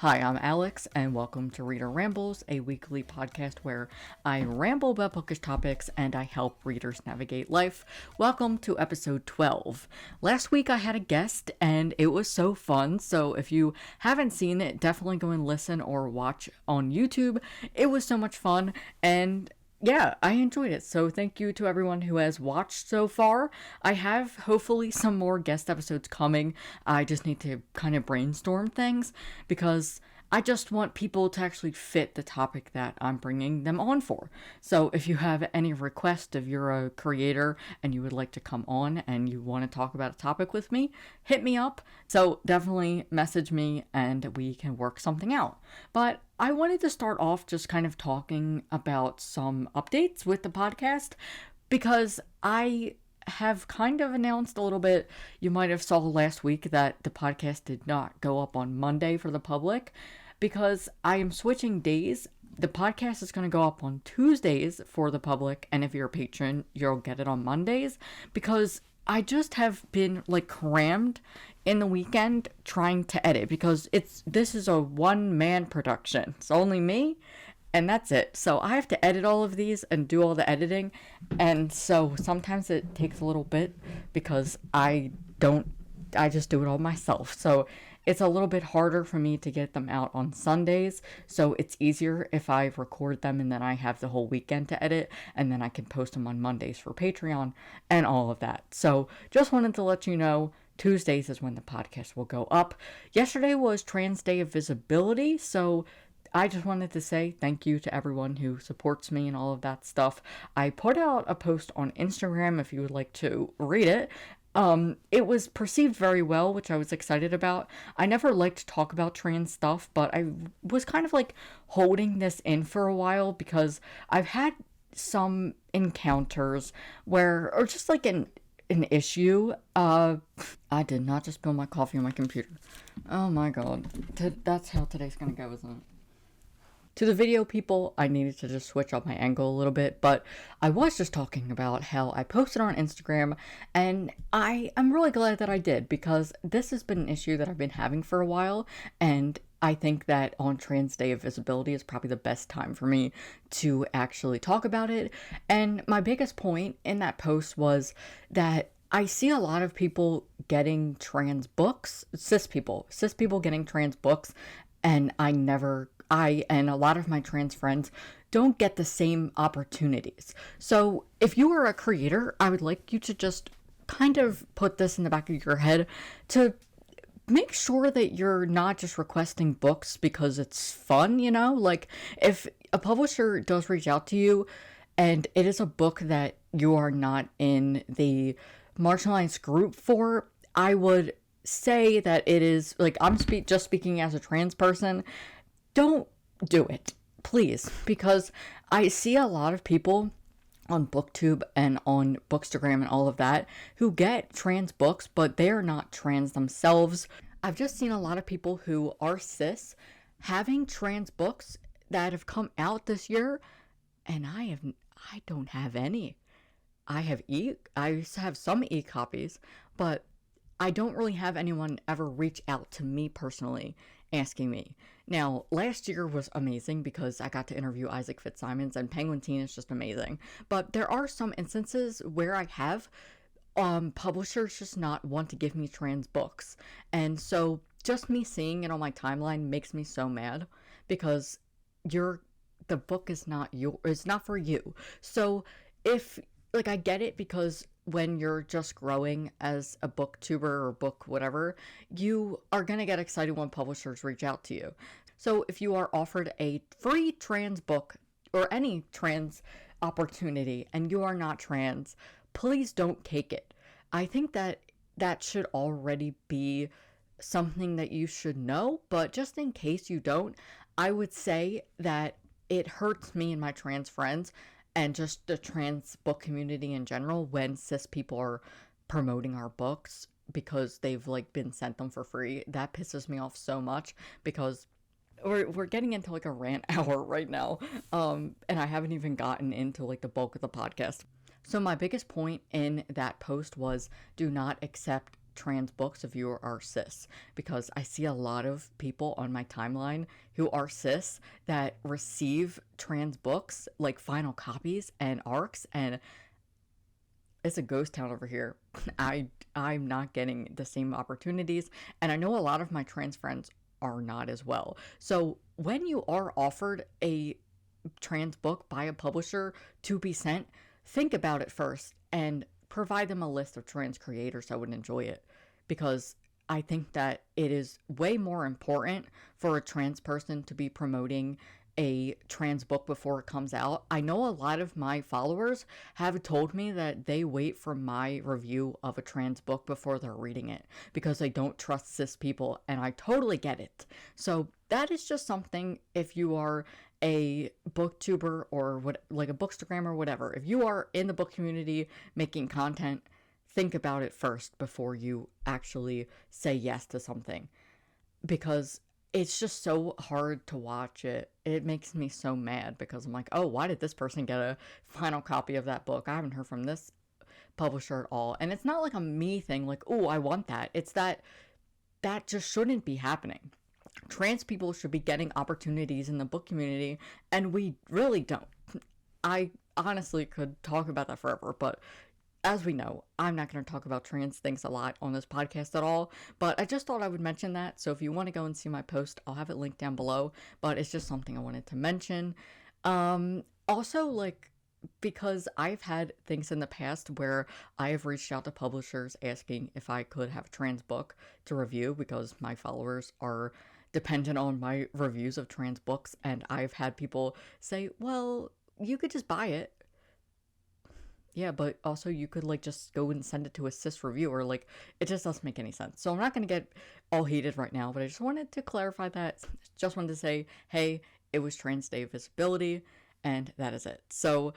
Hi, I'm Alex, and welcome to Reader Rambles, a weekly podcast where I ramble about bookish topics and I help readers navigate life. Welcome to episode 12. Last week I had a guest, and it was so fun, so if you haven't seen it, definitely go and listen or watch on YouTube. It was so much fun, and yeah, I enjoyed it. So thank you to everyone who has watched so far. I have hopefully some more guest episodes coming. I just need to kind of brainstorm things because I just want people to actually fit the topic that I'm bringing them on for. So if you have any request, if you're a creator and you would like to come on and you want to talk about a topic with me, hit me up. So definitely message me and we can work something out. But I wanted to start off just kind of talking about some updates with the podcast because I have kind of announced a little bit. You might have saw last week that the podcast did not go up on Monday for the public because I am switching days. The podcast is going to go up on Tuesdays for the public, and if you're a patron, you'll get it on Mondays because I just have been crammed in the weekend trying to edit because this is a one-man production. It's only me and that's it. So I have to edit all of these and do all the editing, and so sometimes it takes a little bit because I just do it all myself. So it's a little bit harder for me to get them out on Sundays, so it's easier if I record them and then I have the whole weekend to edit, and then I can post them on Mondays for Patreon and all of that. So just wanted to let you know, Tuesdays is when the podcast will go up. Yesterday was Trans Day of Visibility, so I just wanted to say thank you to everyone who supports me and all of that stuff. I put out a post on Instagram if you would like to read it. It was perceived very well, which I was excited about. I never liked to talk about trans stuff, but I was kind of holding this in for a while because I've had some encounters or just an issue. I did not just spill my coffee on my computer. Oh my god. That's how today's gonna go, isn't it? To the video people, I needed to just switch up my angle a little bit, but I was just talking about how I posted on Instagram, and I'm really glad that I did because this has been an issue that I've been having for a while, and I think that on Trans Day of Visibility is probably the best time for me to actually talk about it. And my biggest point in that post was that I see a lot of people getting trans books, cis people getting trans books, and I and a lot of my trans friends don't get the same opportunities. So if you are a creator, I would like you to just kind of put this in the back of your head to make sure that you're not just requesting books because it's fun, if a publisher does reach out to you and it is a book that you are not in the marginalized group for, I would say that it is, I'm just speaking as a trans person, don't do it, please, because I see a lot of people on Booktube and on Bookstagram and all of that who get trans books, but they are not trans themselves. I've just seen a lot of people who are cis having trans books that have come out this year, and I don't have any. I have some e-copies, but I don't really have anyone ever reach out to me personally asking me. Now, last year was amazing because I got to interview Isaac Fitzsimons, and Penguin Teen is just amazing. But there are some instances where I have publishers just not want to give me trans books. And so just me seeing it on my timeline makes me so mad because the book is it's not for you. So if I get it because when you're just growing as a booktuber or book whatever, you are going to get excited when publishers reach out to you. So if you are offered a free trans book or any trans opportunity and you are not trans, please don't take it. I think that should already be something that you should know, but just in case you don't, I would say that it hurts me and my trans friends and just the trans book community in general when cis people are promoting our books because they've been sent them for free. That pisses me off so much because we're getting into a rant hour right now, and I haven't even gotten into the bulk of the podcast. So my biggest point in that post was do not accept trans books if you are cis, because I see a lot of people on my timeline who are cis that receive trans books, like final copies and arcs, and it's a ghost town over here. I'm not getting the same opportunities, and I know a lot of my trans friends are not as well. So when you are offered a trans book by a publisher to be sent, think about it first and provide them a list of trans creators that would enjoy it, because I think that it is way more important for a trans person to be promoting a trans book before it comes out. I know a lot of my followers have told me that they wait for my review of a trans book before they're reading it because they don't trust cis people, and I totally get it. So that is just something, if you are a booktuber or what, like a bookstagram or whatever, if you are in the book community making content, think about it first before you actually say yes to something, because it's just so hard to watch it. It makes me so mad because I'm like, oh, why did this person get a final copy of that book? I haven't heard from this publisher at all. And it's not like a me thing, like, oh, I want that. It's that just shouldn't be happening. Trans people should be getting opportunities in the book community, and we really don't. I honestly could talk about that forever, but as we know, I'm not going to talk about trans things a lot on this podcast at all, but I just thought I would mention that. So if you want to go and see my post, I'll have it linked down below, but it's just something I wanted to mention. Also, like, because I've had things in the past where I have reached out to publishers asking if I could have a trans book to review, because my followers are dependent on my reviews of trans books, and I've had people say, well, you could just buy it. Yeah, but also you could, like, just go and send it to a cis reviewer. Like, it just doesn't make any sense. So I'm not going to get all heated right now, but I just wanted to clarify that. Just wanted to say, hey, it was Trans Day Visibility, and that is it. So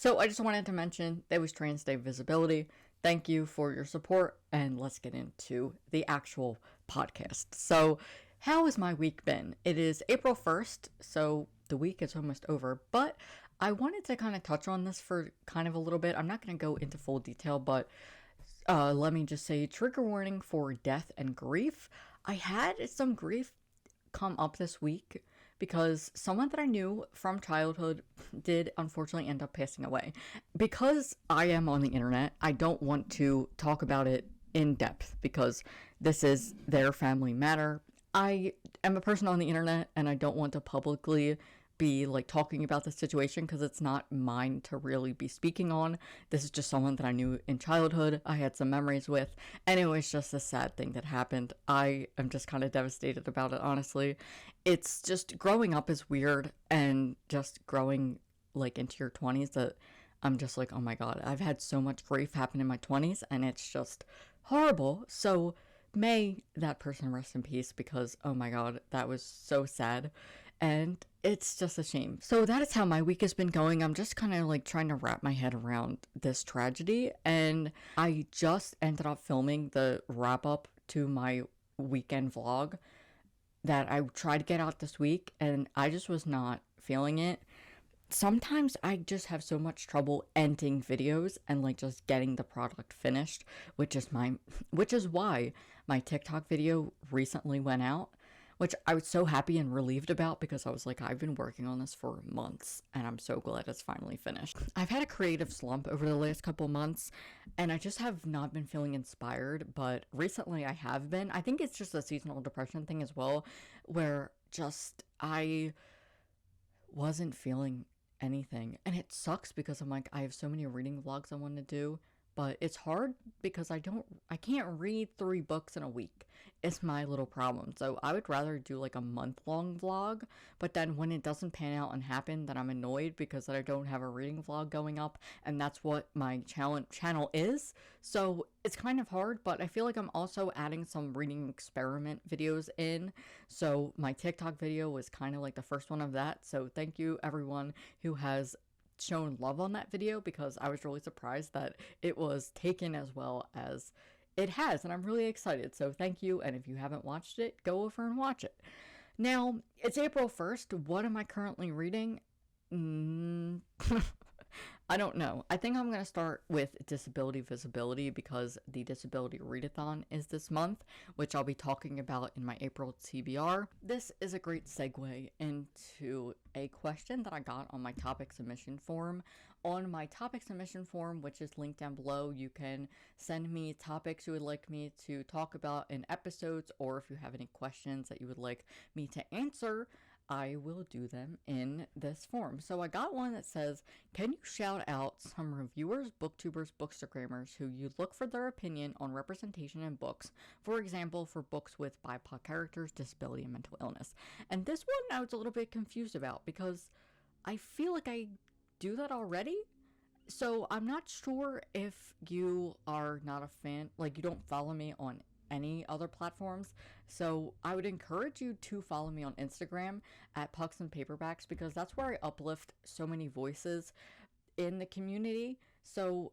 I just wanted to mention it was Trans Day Visibility. Thank you for your support, and let's get into the actual podcast. So how has my week been? It is April 1st, so the week is almost over, but I wanted to kind of touch on this for kind of a little bit. I'm not going to go into full detail, but let me just say, trigger warning for death and grief. I had some grief come up this week because someone that I knew from childhood did unfortunately end up passing away. Because I am on the internet, I don't want to talk about it in depth because this is their family matter. I am a person on the internet, and I don't want to publicly be like talking about the situation because it's not mine to really be speaking on. This is just someone that I knew in childhood, I had some memories with, and it was just a sad thing that happened. I am just kind of devastated about it, honestly. It's just, growing up is weird, and just growing like into your 20s, that I'm just like, oh my god, I've had so much grief happen in my 20s, and it's just horrible. So may that person rest in peace, because oh my god, that was so sad. And it's just a shame. So that is how my week has been going. I'm just kind of like trying to wrap my head around this tragedy. And I just ended up filming the wrap up to my weekend vlog that I tried to get out this week, and I just was not feeling it. Sometimes I just have so much trouble editing videos and like just getting the product finished, which is why my TikTok video recently went out, which I was so happy and relieved about, because I was like, I've been working on this for months, and I'm so glad it's finally finished. I've had a creative slump over the last couple months, and I just have not been feeling inspired, but recently I have been. I think it's just a seasonal depression thing as well, where just I wasn't feeling anything. And it sucks because I'm like, I have so many reading vlogs I want to do, but it's hard because I can't read 3 books in a week. It's my little problem. So I would rather do like a month-long vlog, but then when it doesn't pan out and happen, then I'm annoyed because I don't have a reading vlog going up, and that's what my channel is. So it's kind of hard, but I feel like I'm also adding some reading experiment videos in. So my TikTok video was kind of like the first one of that. So thank you everyone who has shown love on that video, because I was really surprised that it was taken as well as it has, and I'm really excited. So thank you, and if you haven't watched it, go over and watch it. Now, it's April 1st. What am I currently reading? I don't know. I think I'm going to start with disability visibility because the Disability Readathon is this month, which I'll be talking about in my April TBR. This is a great segue into a question that I got on my topic submission form. On my topic submission form, which is linked down below, you can send me topics you would like me to talk about in episodes, or if you have any questions that you would like me to answer, I will do them in this form. So I got one that says, can you shout out some reviewers, booktubers, bookstagrammers who you look for their opinion on representation in books? For example, for books with BIPOC characters, disability, and mental illness. And this one I was a little bit confused about because I feel like I do that already. So I'm not sure if you are not a fan, like you don't follow me on any other platforms, so I would encourage you to follow me on Instagram at Pucks and Paperbacks, because that's where I uplift so many voices in the community. So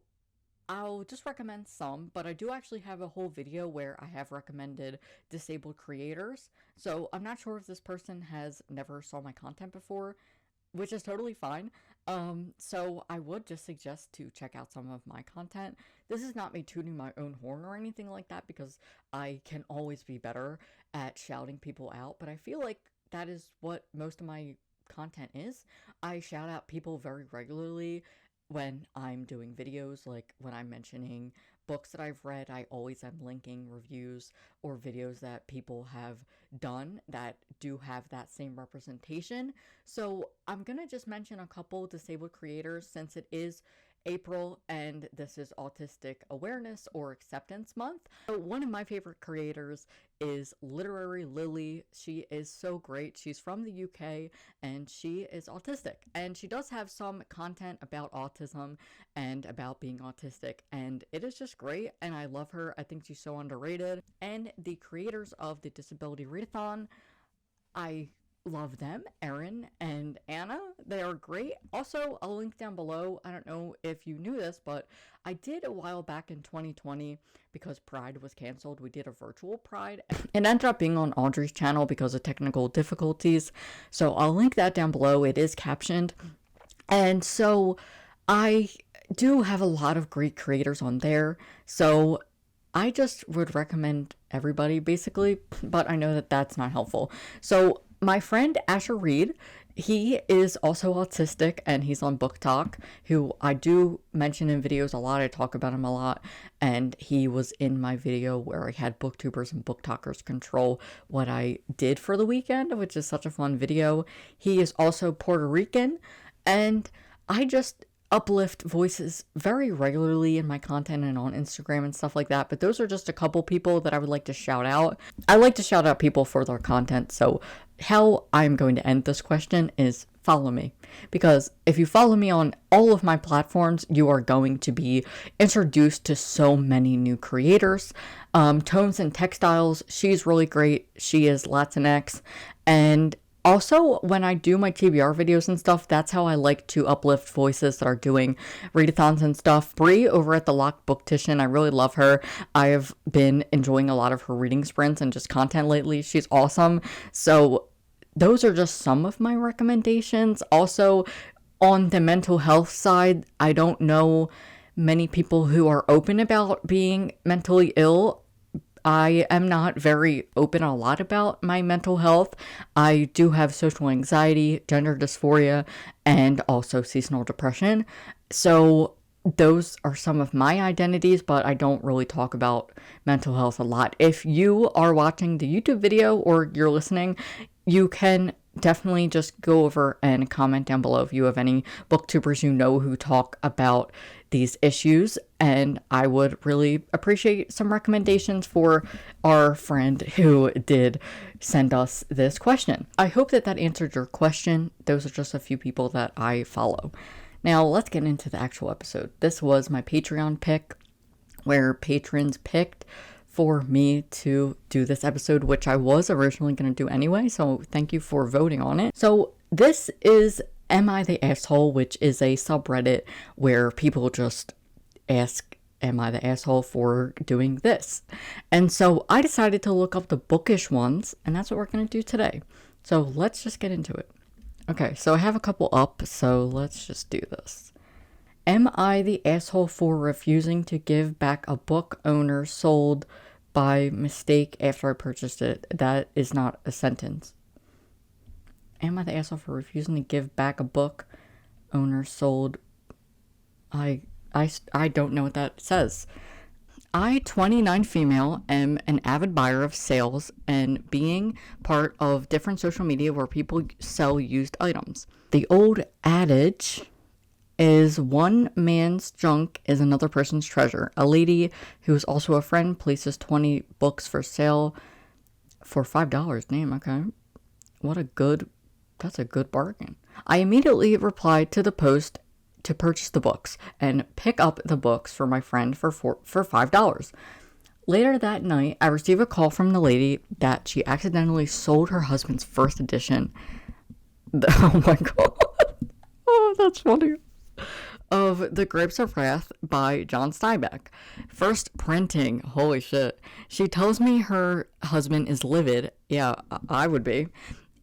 I'll just recommend some, but I do actually have a whole video where I have recommended disabled creators. So I'm not sure if this person has never saw my content before, which is totally fine. So I would just suggest to check out some of my content. This is not me tooting my own horn or anything like that, because I can always be better at shouting people out, but I feel like that is what most of my content is. I shout out people very regularly when I'm doing videos, like when I'm mentioning books that I've read. I always am linking reviews or videos that people have done that do have that same representation. So I'm gonna just mention a couple disabled creators since it is April and this is Autistic Awareness or Acceptance Month. So one of my favorite creators is Literary Lily. She is so great. She's from the UK and she is autistic, and she does have some content about autism and about being autistic, and it is just great, and I love her. I think she's so underrated. And the creators of the Disability Readathon, I love them, Erin and Anna. They are great. Also, I'll link down below. I don't know if you knew this, but I did a while back in 2020, because Pride was canceled, we did a virtual Pride. It ended up being on Audrey's channel because of technical difficulties, so I'll link that down below. It is captioned. And so I do have a lot of great creators on there, so I just would recommend everybody basically, but I know that that's not helpful. So my friend Asher Reed, he is also autistic and he's on Book Talk, who I do mention in videos a lot. I talk about him a lot, and he was in my video where I had booktubers and book talkers control what I did for the weekend, which is such a fun video. He is also Puerto Rican, and I just uplift voices very regularly in my content and on Instagram and stuff like that, but those are just a couple people that I would like to shout out. I like to shout out people for their content, so how I'm going to end this question is follow me, because if you follow me on all of my platforms, you are going to be introduced to so many new creators. Tones and Textiles, she's really great. She is Latinx, and also, when I do my TBR videos and stuff, that's how I like to uplift voices that are doing readathons and stuff. Bree over at the Locked Booktician, I really love her. I have been enjoying a lot of her reading sprints and just content lately. She's awesome. So those are just some of my recommendations. Also, on the mental health side, I don't know many people who are open about being mentally ill. I am not very open a lot about my mental health. I do have social anxiety, gender dysphoria, and also seasonal depression. So those are some of my identities, but I don't really talk about mental health a lot. If you are watching the YouTube video or you're listening, you can definitely just go over and comment down below if you have any booktubers you know who talk about these issues, and I would really appreciate some recommendations for our friend who did send us this question. I hope that answered your question. Those are just a few people that I follow. Now let's get into the actual episode. This was my Patreon pick, where patrons picked for me to do this episode, which I was originally going to do anyway, so thank you for voting on it. So this is Am I the Asshole, which is a subreddit where people just ask, am I the asshole for doing this? And so I decided to look up the Bookish ones, and that's what we're going to do today. So let's just get into it. Okay, so I have a couple up, so let's just do this. Am I the asshole for refusing to give back a book owner sold by mistake after I purchased it? That is not a sentence. Am I the asshole for refusing to give back a book owner sold? I don't know what that says. I, 29 female, am an avid buyer of sales and being part of different social media where people sell used items. The old adage is one man's junk is another person's treasure. A lady who is also a friend places 20 books for sale for $5. Damn, okay. That's a good bargain. I immediately replied to the post to purchase the books and pick up the books for my friend for $5. Later that night, I received a call from the lady that she accidentally sold her husband's first edition. Oh my god. Oh, that's funny. Of The Grapes of Wrath by John Steinbeck. First printing. Holy shit. She tells me her husband is livid. Yeah, I would be.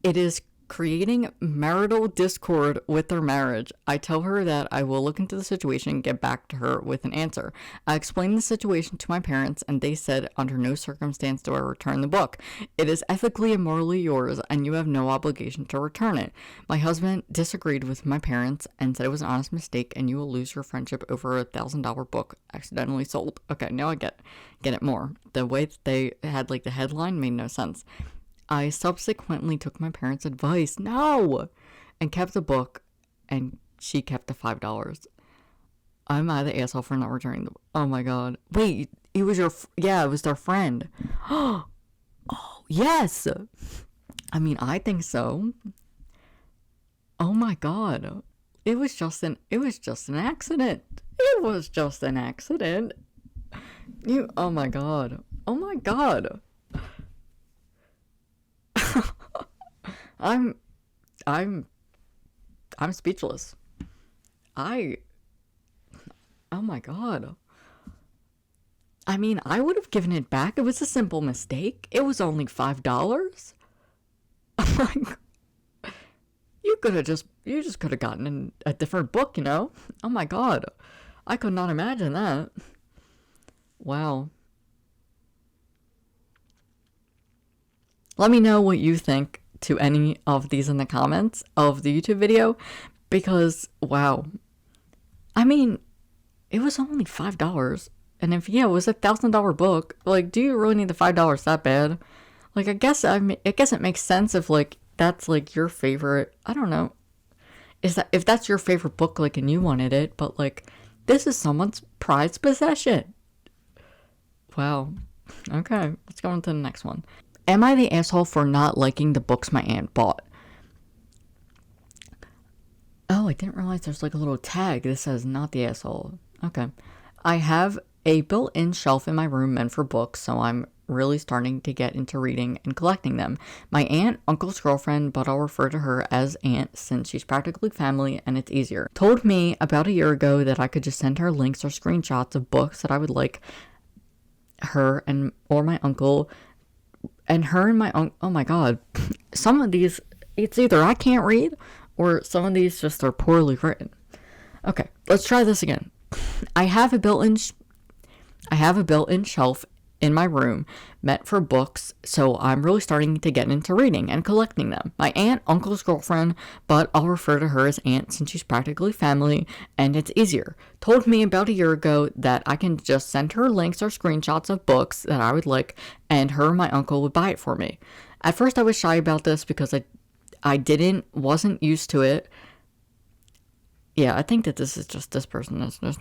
It is creating marital discord with their marriage. I tell her that I will look into the situation and get back to her with an answer. I explained the situation to my parents and they said under no circumstance do I return the book. It is ethically and morally yours and you have no obligation to return it. My husband disagreed with my parents and said it was an honest mistake and you will lose your friendship over a $1,000 book accidentally sold. Okay, now I get it more. The way that they had like the headline made no sense. I subsequently took my parents' advice, and kept the book, and she kept the $5. I'm out of the asshole for not returning the book. Oh my god. Wait, it was it was their friend. Oh, yes! I mean, I think so. Oh my god. It was just an accident. It was just an accident. Oh my god. Oh my god. I'm speechless. Oh my god. I mean, I would have given it back. It was a simple mistake. It was only $5. You just could have gotten a different book, you know? Oh my god. I could not imagine that. Wow. Let me know what you think to any of these in the comments of the YouTube video, because wow. I mean, it was only $5. And if it was a $1,000 book, like, do you really need the $5 that bad? Like, I guess it makes sense if like that's like your favorite, I don't know. If that's your favorite book, like, and you wanted it, but like this is someone's prized possession. Wow. Okay, let's go on to the next one. Am I the asshole for not liking the books my aunt bought? Oh, I didn't realize there's like a little tag that says not the asshole. Okay. I have a built-in shelf in my room meant for books, so I'm really starting to get into reading and collecting them. My aunt, uncle's girlfriend, but I'll refer to her as aunt since she's practically family and it's easier, told me about a year ago that I could just send her links or screenshots of books that I would like her or my uncle and her and my uncle. Oh my god. Some of these, it's either I can't read or some of these just are poorly written. Okay, let's try this again. I have a built-in shelf in my room meant for books, so I'm really starting to get into reading and collecting them. My aunt, uncle's girlfriend, but I'll refer to her as aunt since she's practically family and it's easier, told me about a year ago that I can just send her links or screenshots of books that I would like and her and my uncle would buy it for me. At first I was shy about this because I wasn't used to it. Yeah, I think that this is just this person that's just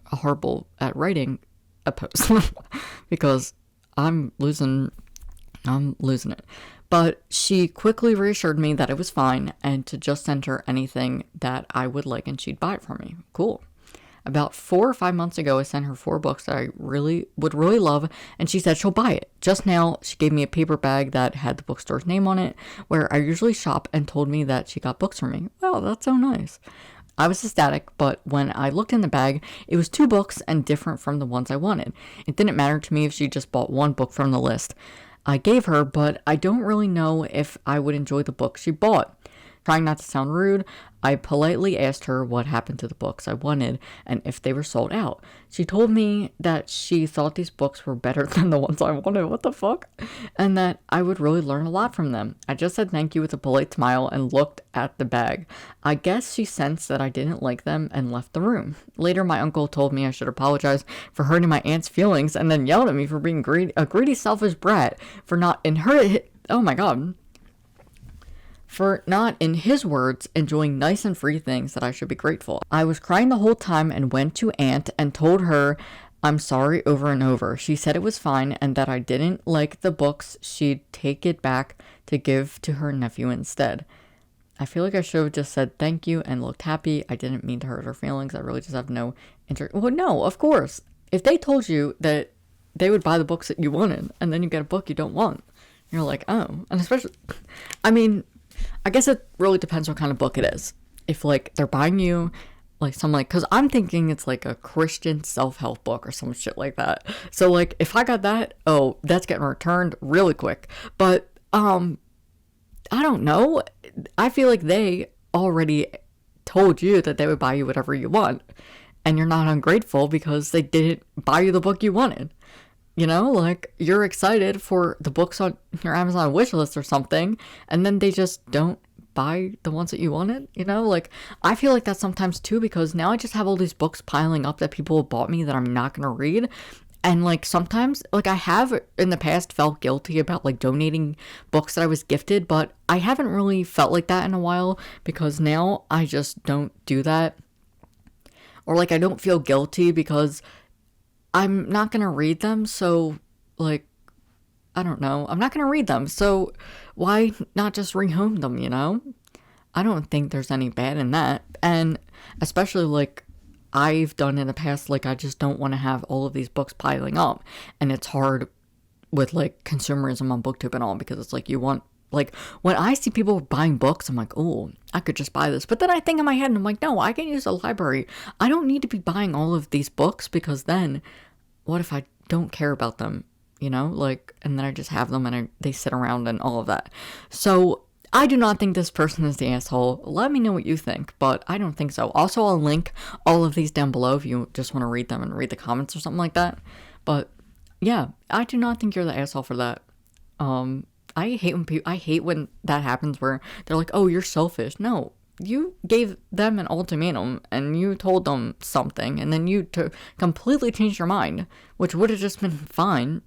horrible at writing a post because I'm losing it. But she quickly reassured me that it was fine and to just send her anything that I would like and she'd buy it for me. Cool. About 4 or 5 months ago, I sent her 4 books that I would really love, and she said she'll buy it. Just now, she gave me a paper bag that had the bookstore's name on it, where I usually shop, and told me that she got books for me. Wow, that's so nice. I was ecstatic, but when I looked in the bag, it was 2 books and different from the ones I wanted. It didn't matter to me if she just bought 1 book from the list I gave her, but I don't really know if I would enjoy the book she bought. Trying not to sound rude, I politely asked her what happened to the books I wanted and if they were sold out. She told me that she thought these books were better than the ones I wanted, what the fuck? And that I would really learn a lot from them. I just said thank you with a polite smile and looked at the bag. I guess she sensed that I didn't like them and left the room. Later, my uncle told me I should apologize for hurting my aunt's feelings and then yelled at me for being a greedy, selfish brat for not for not, in his words, enjoying nice and free things that I should be grateful. I was crying the whole time and went to Aunt and told her I'm sorry over and over. She said it was fine and that I didn't like the books. She'd take it back to give to her nephew instead. I feel like I should have just said thank you and looked happy. I didn't mean to hurt her feelings. I really just have no interest. Well, no, of course. If they told you that they would buy the books that you wanted and then you get a book you don't want, you're like, oh. And especially, I mean, I guess it really depends what kind of book it is. If, like, they're buying you, like, some, like, because I'm thinking it's, like, a Christian self-help book or some shit like that. So, like, if I got that, oh, that's getting returned really quick. But, I don't know. I feel like they already told you that they would buy you whatever you want. And you're not ungrateful because they didn't buy you the book you wanted. You know, like, you're excited for the books on your Amazon wish list or something, and then they just don't buy the ones that you wanted, you know? Like, I feel like that sometimes too, because now I just have all these books piling up that people have bought me that I'm not going to read. And, like, sometimes, like, I have in the past felt guilty about, like, donating books that I was gifted, but I haven't really felt like that in a while, because now I just don't do that. Or, like, I don't feel guilty because I'm not going to read them, so, like, I don't know. I'm not going to read them, so why not just rehome them, you know? I don't think there's any bad in that. And especially, like, I've done in the past, like, I just don't want to have all of these books piling up. And it's hard with, like, consumerism on Booktube and all, because it's like you want, like, when I see people buying books, I'm like, oh, I could just buy this. But then I think in my head, and I'm like, no, I can use a library. I don't need to be buying all of these books, because then what if I don't care about them, you know? Like, and then I just have them and they sit around and all of that. So I do not think this person is the asshole. Let me know what you think, but I don't think so. Also, I'll link all of these down below if you just want to read them and read the comments or something like that. But yeah, I do not think you're the asshole for that. I hate when that happens where they're like, oh, you're selfish. No, you gave them an ultimatum and you told them something and then you completely changed your mind, which would have just been fine.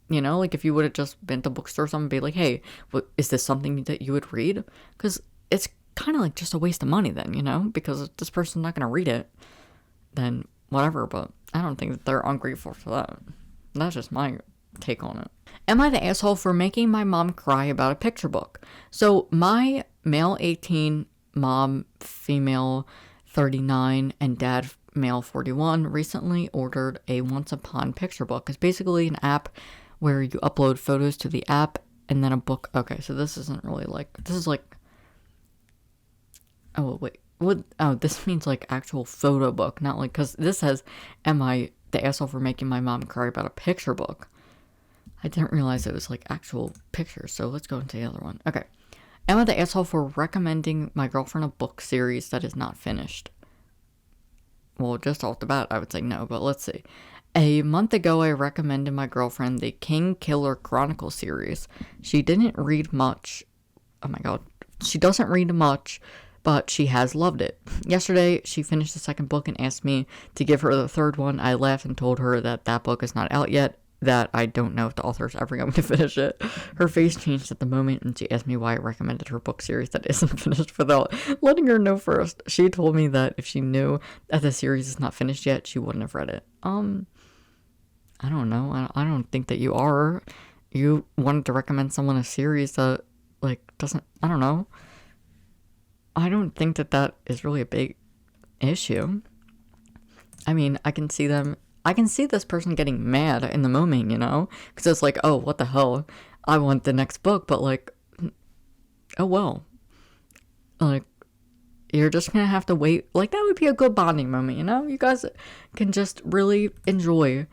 You know, like if you would have just been to the bookstore or something and be like, hey, is this something that you would read? Because it's kind of like just a waste of money then, you know, because if this person's not going to read it, then whatever. But I don't think that they're ungrateful for that. That's just my take on it. Am I the asshole for making my mom cry about a picture book? So my male 18, mom female 39, and dad male 41 recently ordered a Once Upon picture book. It's basically an app where you upload photos to the app and then a book. Okay, so this isn't really like, this is like, oh wait, what? Oh, this means like actual photo book, not like, because this says, am I the asshole for making my mom cry about a picture book? I didn't realize it was like actual pictures, so let's go into the other one. Okay. Am I the asshole for recommending my girlfriend a book series that is not finished? Well, just off the bat, I would say no, but let's see. A month ago, I recommended my girlfriend the King Killer Chronicle series. She didn't read much. Oh my god. She doesn't read much, but she has loved it. Yesterday, she finished the second book and asked me to give her the third one. I laughed and told her that that book is not out yet, that I don't know if the author is ever going to finish it. Her face changed at the moment, and she asked me why I recommended her book series that isn't finished without letting her know first. She told me that if she knew that the series is not finished yet, she wouldn't have read it. I don't know. I don't think that you are. You wanted to recommend someone a series that, like, doesn't, I don't know. I don't think that that is really a big issue. I mean, I can see this person getting mad in the moment, you know? Because it's like, oh, what the hell? I want the next book, but like, oh well. Like, you're just gonna have to wait. Like, that would be a good bonding moment, you know? You guys can just really enjoy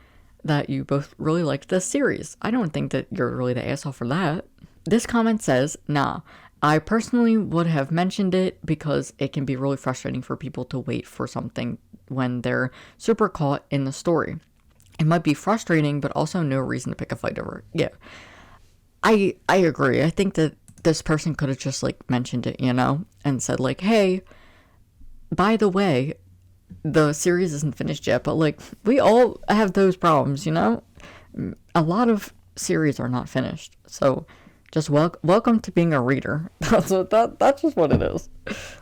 that you both really liked this series. I don't think that you're really the asshole for that. This comment says, nah, I personally would have mentioned it because it can be really frustrating for people to wait for something when they're super caught in the story. It might be frustrating, but also no reason to pick a fight over it. Yeah. I agree. I think that this person could have just, like, mentioned it, and said, like, hey, by the way, the series isn't finished yet, but, like, we all have those problems, A lot of series are not finished, so just welcome to being a reader. That's just what it is.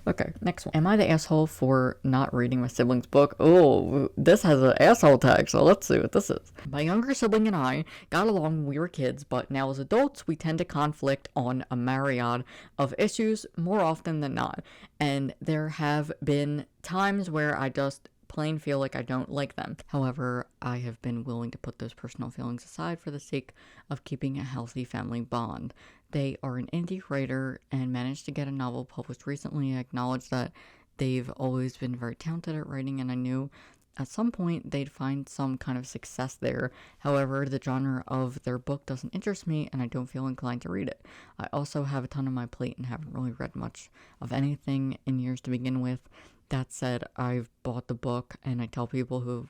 Okay, next one. Am I the asshole for not reading my sibling's book? Oh, this has an asshole tag, so let's see what this is. My younger sibling and I got along when we were kids, but now as adults, we tend to conflict on a myriad of issues more often than not. And there have been times where I just plain feel like I don't like them. However, I have been willing to put those personal feelings aside for the sake of keeping a healthy family bond. They are an indie writer and managed to get a novel published recently. I acknowledge that they've always been very talented at writing, and I knew at some point they'd find some kind of success there. However, the genre of their book doesn't interest me, and I don't feel inclined to read it. I also have a ton on my plate and haven't really read much of anything in years to begin with. That said, I've bought the book, and I tell people who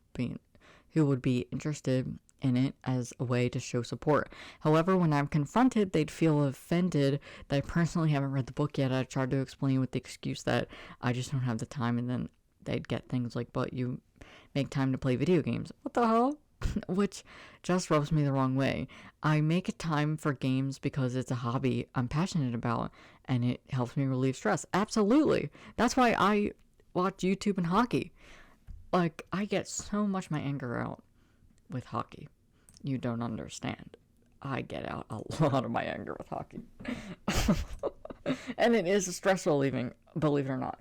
would be interested in it as a way to show support. However, when I'm confronted, they'd feel offended that I personally haven't read the book yet. I tried to explain with the excuse that I just don't have the time, and then they'd get things like, but you make time to play video games. What the hell? Which just rubs me the wrong way. I make a time for games because it's a hobby I'm passionate about, and it helps me relieve stress. Absolutely. That's why I watch YouTube and hockey. Like, I get so much my anger out with hockey. You don't understand. I get out a lot of my anger with hockey. And it is stressful leaving, believe it or not.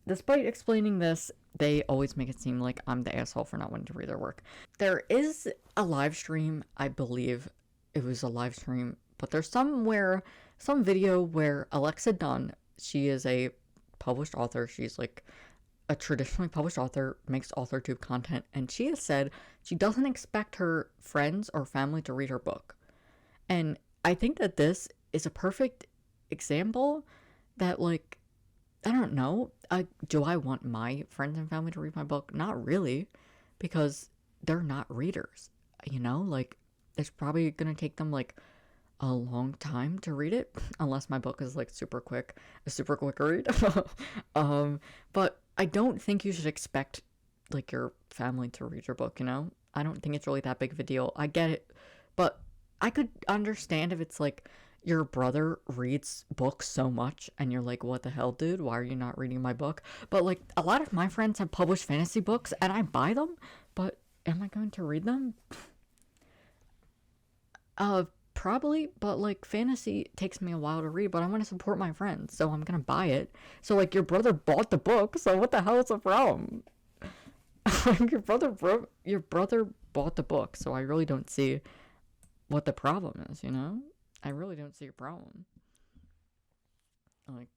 Despite explaining this, they always make it seem like I'm the asshole for not wanting to read their work. There is a live stream, I believe it was a live stream, but there's some video where Alexa Dunn, she is a published author, she's like a traditionally published author, makes AuthorTube content, and she has said she doesn't expect her friends or family to read her book. And I think that this is a perfect example that, like, I don't know, do I want my friends and family to read my book? Not really, because they're not readers, like, it's probably gonna take them, like, a long time to read it, unless my book is, like, a super quick read. But I don't think you should expect, like, your family to read your book, I don't think it's really that big of a deal. I get it, but I could understand if it's, like, your brother reads books so much, and you're like, what the hell, dude? Why are you not reading my book? But, like, a lot of my friends have published fantasy books, and I buy them, but am I going to read them? Probably, but, like, fantasy takes me a while to read, but I want to support my friends, so I'm gonna buy it. So, like, your brother bought the book, so what the hell is the problem? your brother bought the book, so I really don't see what the problem is, I really don't see a problem. Like,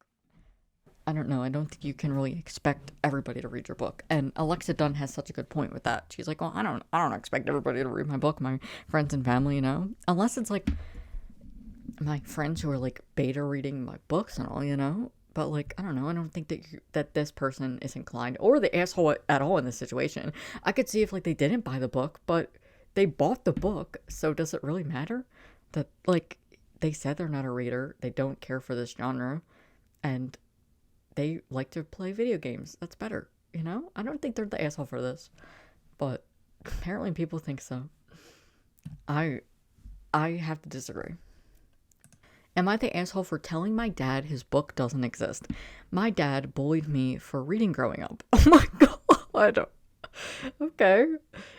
I don't know, I don't think you can really expect everybody to read your book. And Alexa Dunn has such a good point with that. She's like, well, I don't expect everybody to read my book, my friends and family, unless it's, like, my friends who are, like, beta reading my books and all, but, like, I don't know, I don't think that this person is inclined, or the asshole at all in this situation. I could see if, like, they didn't buy the book, but they bought the book, so does it really matter? That, like, they said they're not a reader, they don't care for this genre, and they like to play video games. That's better, I don't think they're the asshole for this, but apparently people think so. I have to disagree. Am I the asshole for telling my dad his book doesn't exist? My dad bullied me for reading growing up. Oh my god. Okay.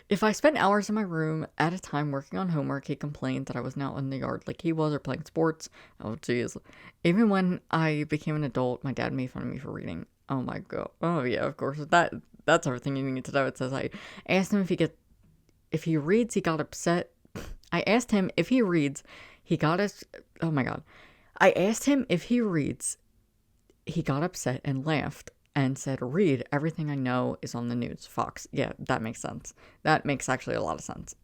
If I spent hours in my room at a time working on homework, he complained that I was not in the yard like he was or playing sports. Oh, jeez. Even when I became an adult, my dad made fun of me for reading. Oh my god. Oh yeah, of course. That's everything you need to know. It says I asked him if he reads, he got upset. I asked him if he reads, he got us. Oh my god. I asked him if he reads, he got upset and laughed and said, read, everything I know is on the news. Fox. Yeah, that makes sense. That makes actually a lot of sense.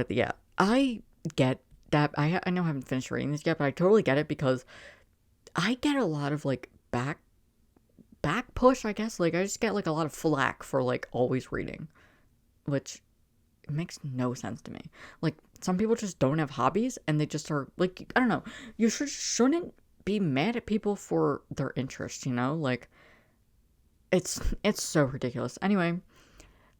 Yeah, I get that I know I haven't finished reading this yet, but I totally get it because I get a lot of like back push, I guess. Like I just get like a lot of flack for like always reading, which makes no sense to me. Like some people just don't have hobbies and they just are like, I don't know. You shouldn't be mad at people for their interests, you know? Like it's so ridiculous. Anyway,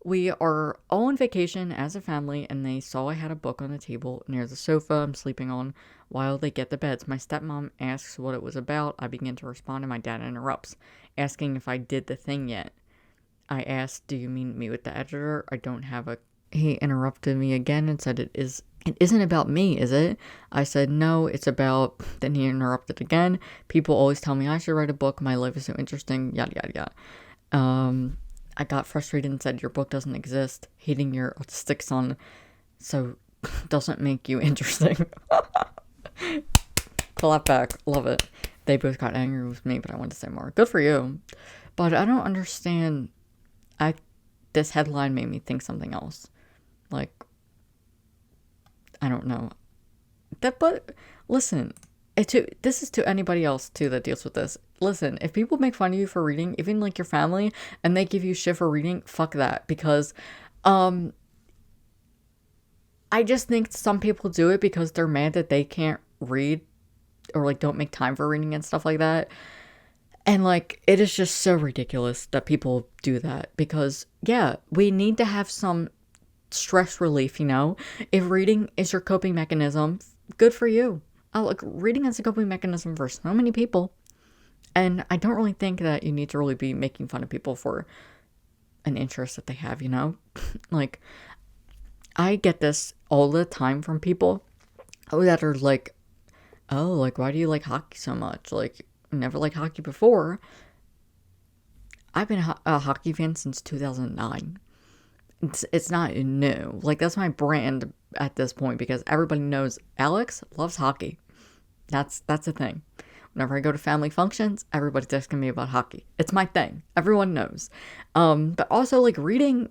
we are all on vacation as a family, and they saw I had a book on the table near the sofa I'm sleeping on while they get the beds. My stepmom asks what it was about. I begin to respond, and my dad interrupts, asking if I did the thing yet. I asked, do you mean me with the editor? I don't have a... He interrupted me again and said, it isn't about me, is it? I said, no, it's about... Then he interrupted again. People always tell me I should write a book. My life is so interesting, yada, yada, yada. I got frustrated and said, your book doesn't exist. Hating your autistic son so doesn't make you interesting. Clap back. Love it. They both got angry with me, but I wanted to say more. Good for you. But I don't understand. This headline made me think something else. Like, I don't know. But listen, this is to anybody else too that deals with this. Listen, if people make fun of you for reading, even like your family, and they give you shit for reading, fuck that. Because I just think some people do it because they're mad that they can't read or like don't make time for reading and stuff like that. And like it is just so ridiculous that people do that, because yeah, we need to have some stress relief, you know? If reading is your coping mechanism, good for you. Like reading is a coping mechanism for so many people. And I don't really think that you need to really be making fun of people for an interest that they have, you know? Like, I get this all the time from people that are like, oh, like, why do you like hockey so much? Like, you never liked hockey before. I've been a hockey fan since 2009. It's not new. Like, that's my brand at this point, because everybody knows Alex loves hockey. That's the thing. Whenever I go to family functions, everybody's asking me about hockey. It's my thing. Everyone knows. But also, like, reading,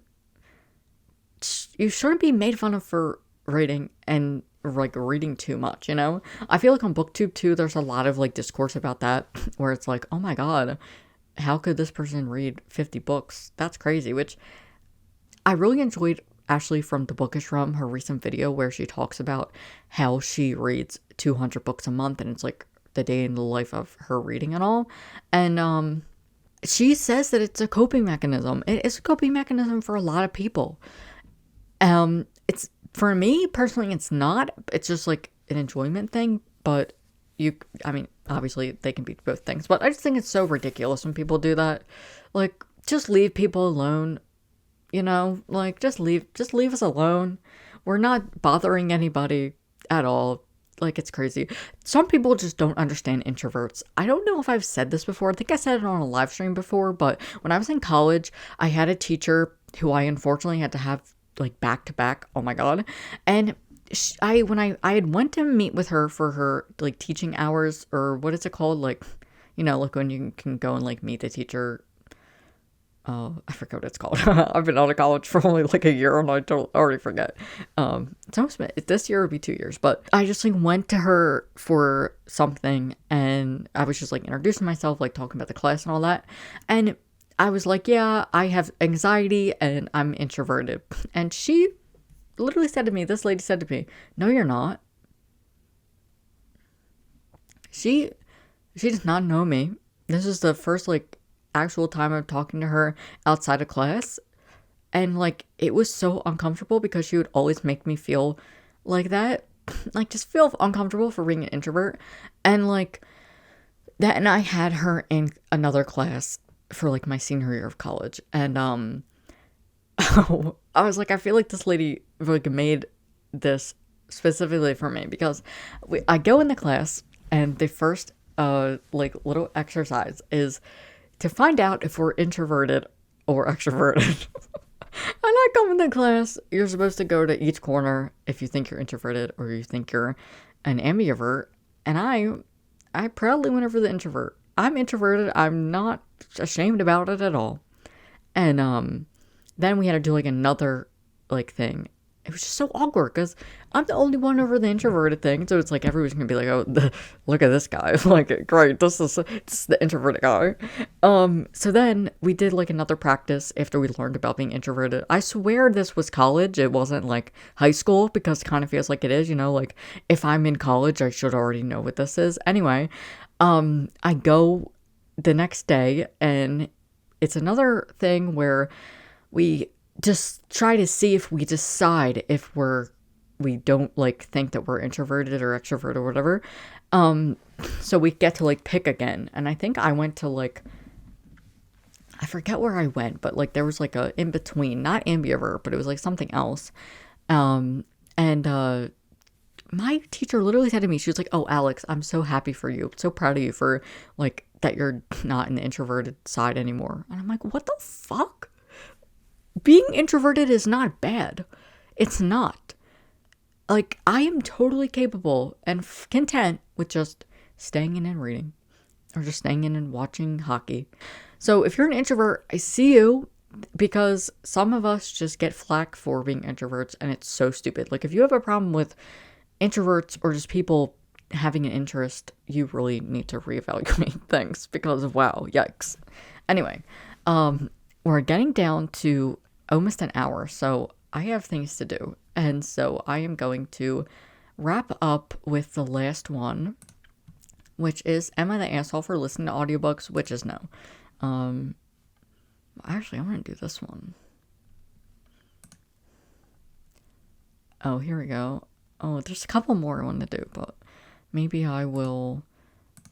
you shouldn't be made fun of for reading and, like, reading too much, you know? I feel like on Booktube, too, there's a lot of, like, discourse about that, where it's like, oh my god, how could this person read 50 books? That's crazy, which I really enjoyed, Ashley from the Bookish Room, her recent video where she talks about how she reads 200 books a month, and it's, like, the day in the life of her reading and all. And she says that it's a coping mechanism. It is a coping mechanism for a lot of people. It's, for me personally, it's not. It's just like an enjoyment thing. But I mean, obviously they can be both things. But I just think it's so ridiculous when people do that. Like, just leave people alone. You know, like, just leave us alone. We're not bothering anybody at all. Like, it's crazy. Some people just don't understand introverts. I don't know if I've said this before. I think I said it on a live stream before, but when I was in college, I had a teacher who I unfortunately had to have, like, back to back. Oh my god. And when I had went to meet with her for her, like, teaching hours, or what is it called? Like, you know, like when you can go and, like, meet the teacher. Oh, I forget what it's called. I've been out of college for only like a year, and I already forget. It's almost been, this year would be 2 years, but I just like went to her for something, and I was just like introducing myself, like talking about the class and all that. And I was like, yeah, I have anxiety and I'm introverted. And she literally said to me, this lady said to me, no, you're not. She does not know me. This is the first like actual time I'm talking to her outside of class, and like it was so uncomfortable because she would always make me feel like that, like just feel uncomfortable for being an introvert. And like that, and I had her in another class for like my senior year of college, and I was like, I feel like this lady like made this specifically for me, because I go in the class, and the first like little exercise is to find out if we're introverted or extroverted. And I come in the class, you're supposed to go to each corner if you think you're introverted or you think you're an ambivert. And I proudly went over the introvert. I'm introverted. I'm not ashamed about it at all. And then we had to do like another like thing. it was just so awkward because I'm the only one over the introverted thing. So it's like everyone's gonna be like, oh, look at this guy. Like, great, this is the introverted guy. So then we did like another practice after we learned about being introverted. I swear this was college. It wasn't like high school, because it kind of feels like it is, like if I'm in college, I should already know what this is. Anyway, I go the next day, and it's another thing where we just try to see if we decide if we don't like think that we're introverted or extrovert or whatever. So we get to like pick again. And I think I went to like, I forget where I went, but like there was like a in between, not ambivert, but it was like something else. And my teacher literally said to me, she was like, oh, Alex, I'm so happy for you. I'm so proud of you for like that you're not in the introverted side anymore. And I'm like, what the fuck? Being introverted is not bad. It's not. Like, I am totally capable and content with just staying in and reading, or just staying in and watching hockey. So if you're an introvert, I see you, because some of us just get flack for being introverts, and it's so stupid. Like, if you have a problem with introverts or just people having an interest, you really need to reevaluate things, because wow, yikes. Anyway, we're getting down to almost an hour, so I have things to do, and so I am going to wrap up with the last one, which is, am I the asshole for listening to audiobooks? Which is no. Actually, I'm gonna do this one. Oh, here we go. Oh, there's a couple more I want to do, but maybe I will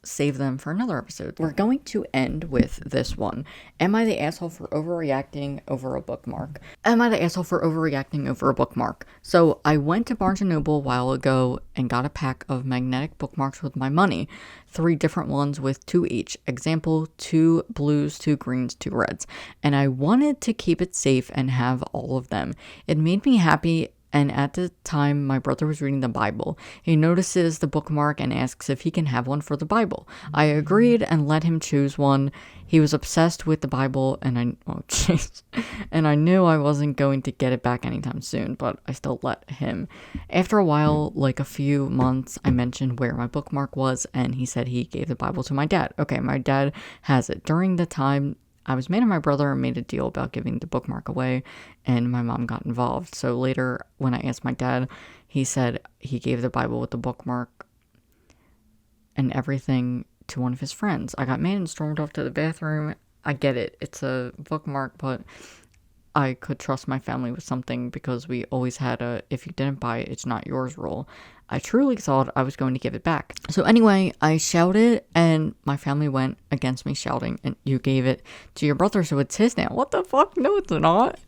save them for another episode. We're going to end with this one. Am I the asshole for overreacting over a bookmark? Am I the asshole for overreacting over a bookmark? So I went to Barnes & Noble a while ago and got a pack of magnetic bookmarks with my money. 3 different ones with 2 each. Example, 2 blues, 2 greens, 2 reds. And I wanted to keep it safe and have all of them. It made me happy. And at the time, my brother was reading the Bible. He notices the bookmark and asks if he can have one for the Bible. I agreed and let him choose one. He was obsessed with the Bible, and I knew I wasn't going to get it back anytime soon, but I still let him. After a while, like a few months, I mentioned where my bookmark was, and he said he gave the Bible to my dad. Okay, my dad has it. During the time, I was mad at my brother and made a deal about giving the bookmark away, and my mom got involved. So later, when I asked my dad, he said he gave the Bible with the bookmark and everything to one of his friends. I got mad and stormed off to the bathroom. I get it. It's a bookmark, but I could trust my family with something, because we always had a, if you didn't buy it, it's not yours rule. I truly thought I was going to give it back. So anyway, I shouted, and my family went against me shouting, and you gave it to your brother, so it's his now. What the fuck? No, it's not.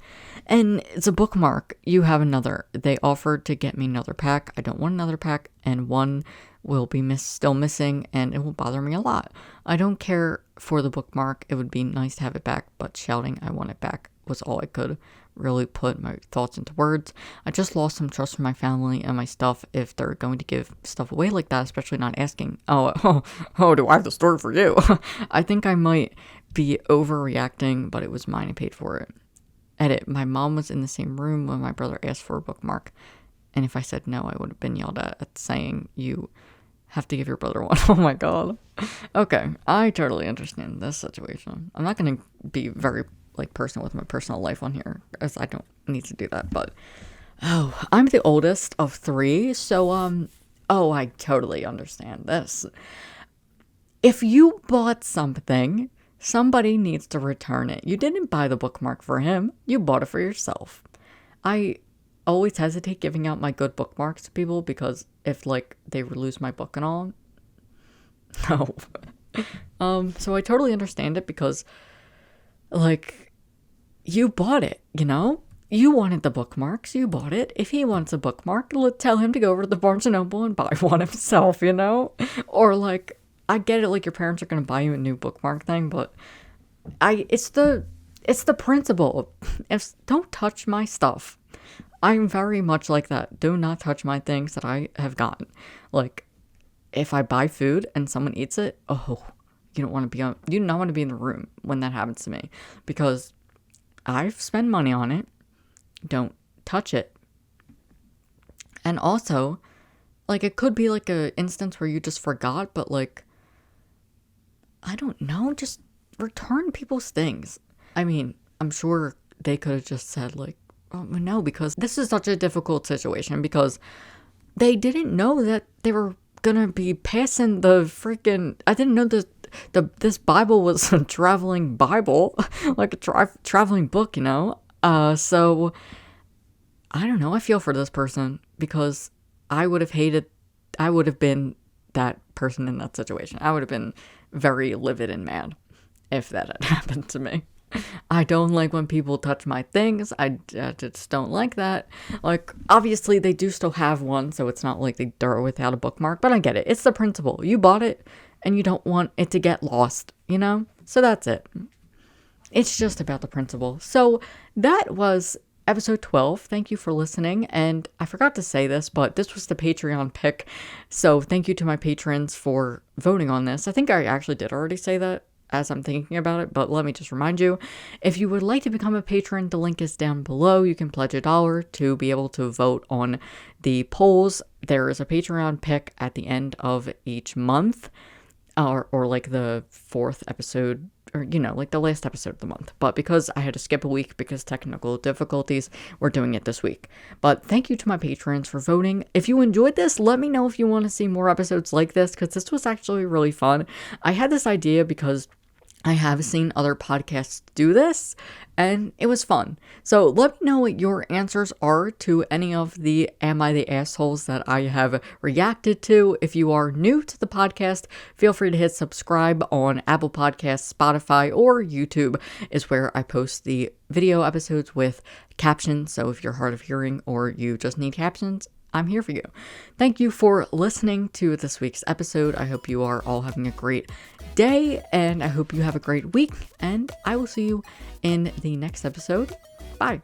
And it's a bookmark. You have another. They offered to get me another pack. I don't want another pack, and one will be still missing, and it will bother me a lot. I don't care for the bookmark. It would be nice to have it back, but shouting I want it back was all I could really put my thoughts into words. I just lost some trust from my family and my stuff if they're going to give stuff away like that, especially not asking. Oh, do I have the story for you? I think I might be overreacting, but it was mine. I paid for it. Edit. My mom was in the same room when my brother asked for a bookmark, and if I said no, I would have been yelled at saying, you have to give your brother one. Oh my god. Okay, I totally understand this situation. I'm not going to be very personal with my personal life on here, as I don't need to do that, but I'm the oldest of 3, so I totally understand this. If you bought something, somebody needs to return it. You didn't buy the bookmark for him, you bought it for yourself. I always hesitate giving out my good bookmarks to people, because if they lose my book and all, no. So I totally understand it, because you bought it, you wanted the bookmarks, you bought it. If he wants a bookmark, tell him to go over to the Barnes & Noble and buy one himself, or I get it, your parents are going to buy you a new bookmark thing, but it's the principle. Don't touch my stuff. I'm very much like that. Do not touch my things that I have gotten. If I buy food and someone eats it, you do not want to be in the room when that happens to me, because I've spent money on it. Don't touch it. And also, like, it could be like a instance where you just forgot, but like, I don't know, just return people's things. I mean, I'm sure they could have just said like, oh no, because this is such a difficult situation because they didn't know that they were gonna be passing the freaking, I didn't know this Bible was a traveling Bible, like a traveling book, so I don't know, I feel for this person because I would have been that person in that situation. I would have been very livid and mad if that had happened to me. I don't like when people touch my things. I just don't like that. Like, obviously, they do still have one, so it's not like they throw it without a bookmark, but I get it. It's the principle. You bought it, and you don't want it to get lost, So that's it. It's just about the principle. So that was episode 12. Thank you for listening. And I forgot to say this, but this was the Patreon pick. So thank you to my patrons for voting on this. I think I actually did already say that as I'm thinking about it, but let me just remind you, if you would like to become a patron, the link is down below. You can pledge $1 to be able to vote on the polls. There is a Patreon pick at the end of each month, or like the 4th episode, or like the last episode of the month. But because I had to skip a week because technical difficulties, we're doing it this week. But thank you to my patrons for voting. If you enjoyed this, let me know if you want to see more episodes like this, because this was actually really fun. I had this idea because I have seen other podcasts do this, and it was fun. So let me know what your answers are to any of the Am I the Assholes that I have reacted to. If you are new to the podcast, feel free to hit subscribe on Apple Podcasts, Spotify, or YouTube is where I post the video episodes with captions. So if you're hard of hearing or you just need captions, I'm here for you. Thank you for listening to this week's episode. I hope you are all having a great day, and I hope you have a great week, and I will see you in the next episode. Bye.